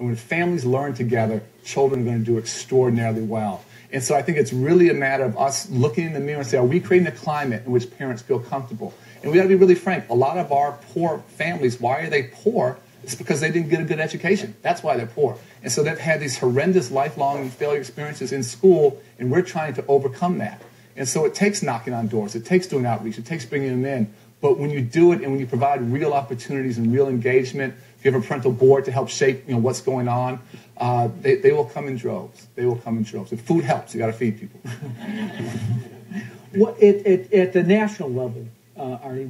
And when families learn together, children are going to do extraordinarily well. And so I think it's really a matter of us looking in the mirror and say, are we creating a climate in which parents feel comfortable? And we got to be really frank. A lot of our poor families, why are they poor? It's because they didn't get a good education. That's why they're poor. And so they've had these horrendous lifelong failure experiences in school, and we're trying to overcome that. And so it takes knocking on doors. It takes doing outreach. It takes bringing them in. But when you do it and when you provide real opportunities and real engagement, if you have a parental board to help shape what's going on, they will come in droves. They will come in droves. If food helps, you got to feed people. At the national level, Arnie,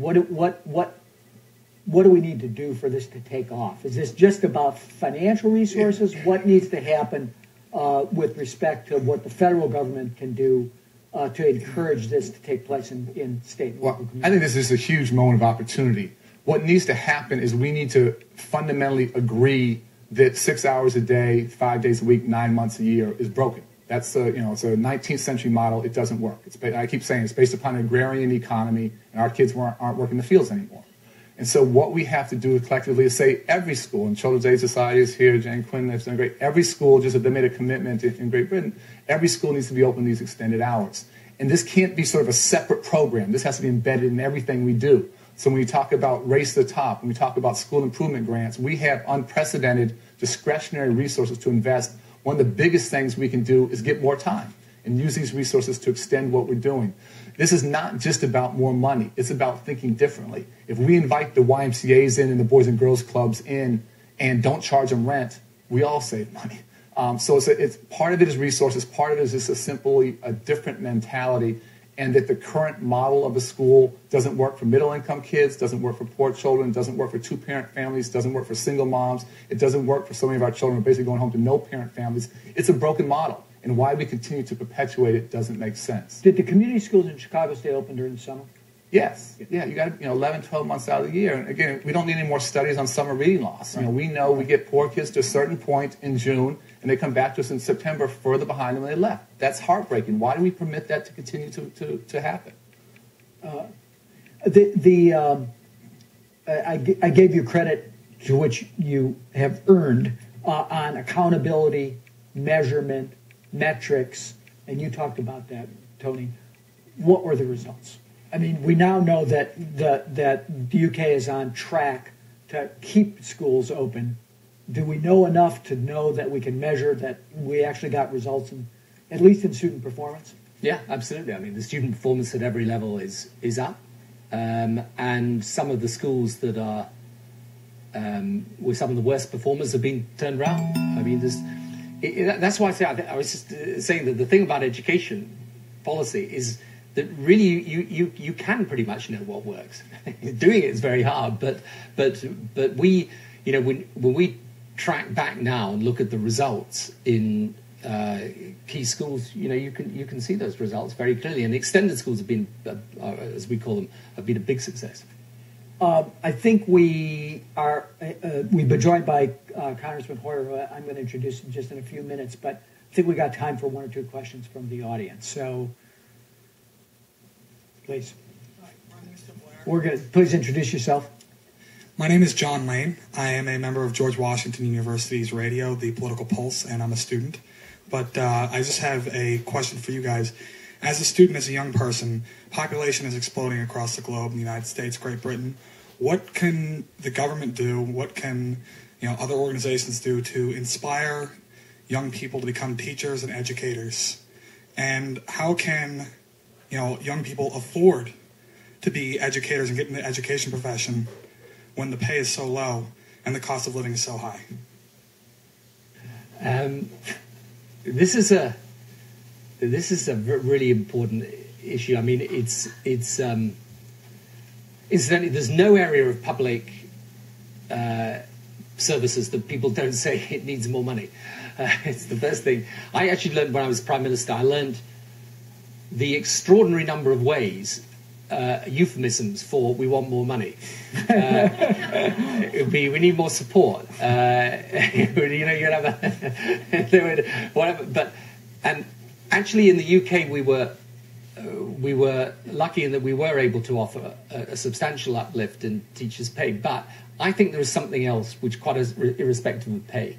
what do we need to do for this to take off? Is this just about financial resources? What needs to happen with respect to what the federal government can do to encourage this to take place in state and local communities? I think this is a huge moment of opportunity. What needs to happen is we need to fundamentally agree that 6 hours a day, 5 days a week, 9 months a year is broken. That's it's a 19th century model. It doesn't work. I keep saying it's based upon an agrarian economy, and our kids aren't working the fields anymore. And so what we have to do collectively is say every school, and Children's Aid Society is here, Jane Quinn has done great, every school, just as they made a commitment in Great Britain, every school needs to be open these extended hours. And this can't be sort of a separate program. This has to be embedded in everything we do. So when we talk about Race to the Top, when we talk about school improvement grants, we have unprecedented discretionary resources to invest. One of the biggest things we can do is get more time and use these resources to extend what we're doing. This is not just about more money. It's about thinking differently. If we invite the YMCAs in and the Boys and Girls Clubs in and don't charge them rent, we all save money. So it's part of it is resources. Part of it is just simply a different mentality, and that the current model of a school doesn't work for middle-income kids, doesn't work for poor children, doesn't work for two-parent families, doesn't work for single moms. It doesn't work for so many of our children who are basically going home to no-parent families. It's a broken model, and why we continue to perpetuate it doesn't make sense. Did the community schools in Chicago stay open during the summer? Yes. Yeah, you got 11, 12 months out of the year. And again, we don't need any more studies on summer reading loss. Right. We know we get poor kids to a certain point in June, and they come back to us in September further behind than they left. That's heartbreaking. Why do we permit that to continue to happen? I gave you credit to which you have earned on accountability, measurement, metrics, and you talked about that, Tony. What were the results? I mean, we now know that the UK is on track to keep schools open. Do we know enough to know that we can measure that we actually got results, at least in student performance? Yeah, absolutely. I mean, the student performance at every level is up. And some of the schools that are with some of the worst performers have been turned around. I mean, that's why I was just saying that the thing about education policy is that really you can pretty much know what works. Doing it is very hard, but we, when we track back now and look at the results in key schools, you can see those results very clearly. And extended schools have been, as we call them, have been a big success. I think we've been joined by Congressman Hoyer, who I'm going to introduce in just in a few minutes, but I think we got time for one or two questions from the audience. So, please. Please introduce yourself. My name is John Lane. I am a member of George Washington University's radio, The Political Pulse, and I'm a student. But I just have a question for you guys. As a student, as a young person, population is exploding across the globe in the United States, Great Britain. What can the government do? What can other organizations do to inspire young people to become teachers and educators? And how can young people afford to be educators and get in the education profession when the pay is so low and the cost of living is so high? This is a really important issue. I mean, incidentally, there's no area of public services that people don't say it needs more money. It's the first thing. I actually learned when I was Prime Minister, I learned the extraordinary number of ways, euphemisms for we want more money. It would be we need more support. You'd have whatever. And actually in the UK we were lucky in that we were able to offer a substantial uplift in teachers' pay. But I think there is something else which, quite as irrespective of pay,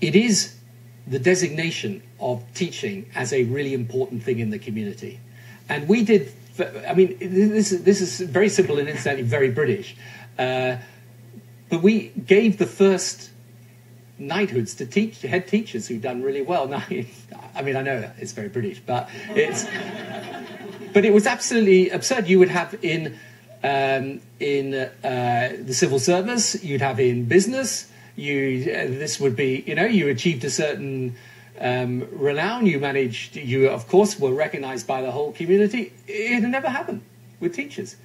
it is the designation of teaching as a really important thing in the community. And we did, I mean, this is very simple and incidentally very British, but we gave the first knighthoods to head teachers who've done really well. Now, I mean, I know it's very British, but but it was absolutely absurd. You would have in the civil service, you'd have in business. This would be, you know, you achieved a certain renown. You of course were recognised by the whole community. It had never happened with teachers.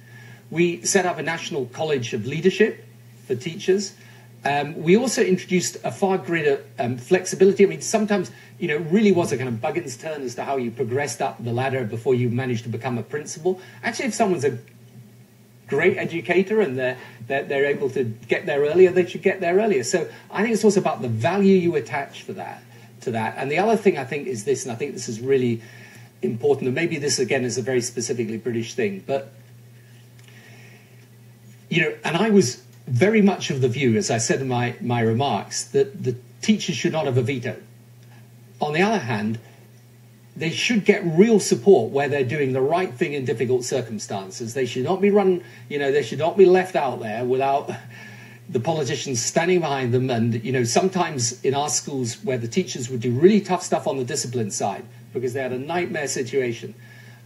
We set up a national college of leadership for teachers. We also introduced a far greater flexibility. I mean, sometimes, you know, it really was a kind of Buggins turn as to how you progressed up the ladder before you managed to become a principal. Actually, if someone's a great educator and they're able to get there earlier, they should get there earlier. So I think it's also about the value you attach to that. And the other thing I think is this, and I think this is really important, and maybe this again is a very specifically British thing, but, you know, and I was very much of the view, as I said in my remarks, that the teachers should not have a veto. On the other hand, they should get real support where they're doing the right thing in difficult circumstances. They should not be run, you know, they should not be left out there without the politicians standing behind them. And, you know, sometimes in our schools where the teachers would do really tough stuff on the discipline side because they had a nightmare situation,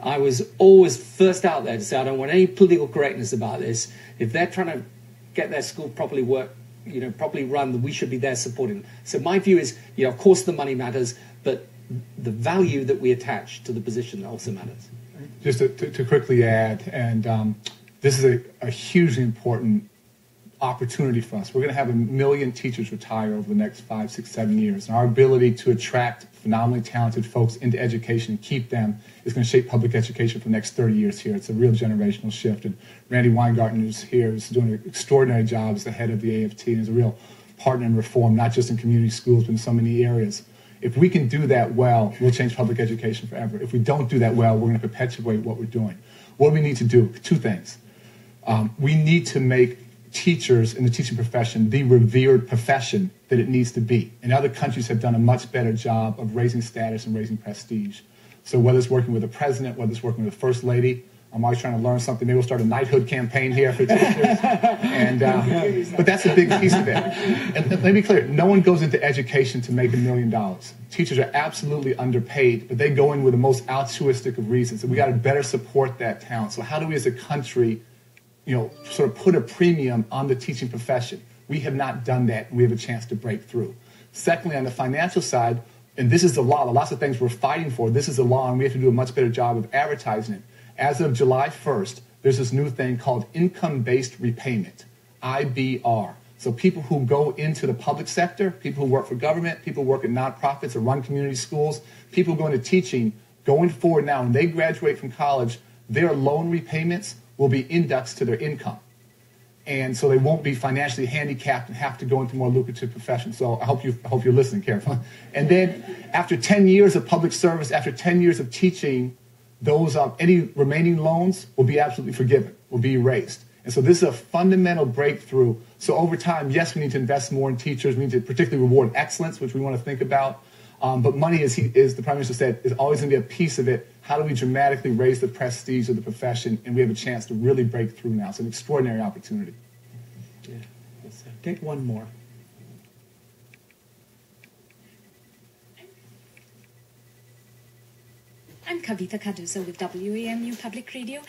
I was always first out there to say, I don't want any political correctness about this. If they're trying to get their school properly properly run, we should be there supporting them. So my view is, you know, of course the money matters, but the value that we attach to the position also matters. Just to quickly add, and this is a hugely important opportunity for us. We're going to have 1 million teachers retire over the next 5, 6, 7 years. And our ability to attract phenomenally talented folks into education and keep them is going to shape public education for the next 30 years here. It's a real generational shift. And Randy Weingarten, who's here, is doing an extraordinary job as the head of the AFT and is a real partner in reform, not just in community schools, but in so many areas. If we can do that well, we'll change public education forever. If we don't do that well, we're going to perpetuate what we're doing. What do we need to do? 2 things. We need to make teachers in the teaching profession the revered profession that it needs to be. And other countries have done a much better job of raising status and raising prestige. So whether it's working with the president, whether it's working with the first lady, I'm always trying to learn something. Maybe we'll start a knighthood campaign here for teachers. But that's a big piece of it. And let me be clear, no one goes into education to make $1 million. Teachers are absolutely underpaid, but they go in with the most altruistic of reasons. And we got to better support that talent. So how do we as a country, you know, sort of put a premium on the teaching profession? We have not done that, and we have a chance to break through. Secondly, on the financial side, and this is the law, lots of things we're fighting for, this is the law, and we have to do a much better job of advertising it. As of July 1st, there's this new thing called income-based repayment, IBR. So people who go into the public sector, people who work for government, people who work at nonprofits or run community schools, people who go into teaching, going forward now, when they graduate from college, their loan repayments will be indexed to their income. And so they won't be financially handicapped and have to go into more lucrative professions. So I hope you're listening carefully. And then after 10 years of public service, after 10 years of teaching, those any remaining loans will be absolutely forgiven, will be erased. And so this is a fundamental breakthrough. So over time, yes, we need to invest more in teachers. We need to particularly reward excellence, which we want to think about. But money, as the Prime Minister said, is always going to be a piece of it. How do we dramatically raise the prestige of the profession? And we have a chance to really break through now. It's an extraordinary opportunity. Yeah. Take one more. I'm Kavita Kadusa with WAMU Public Radio.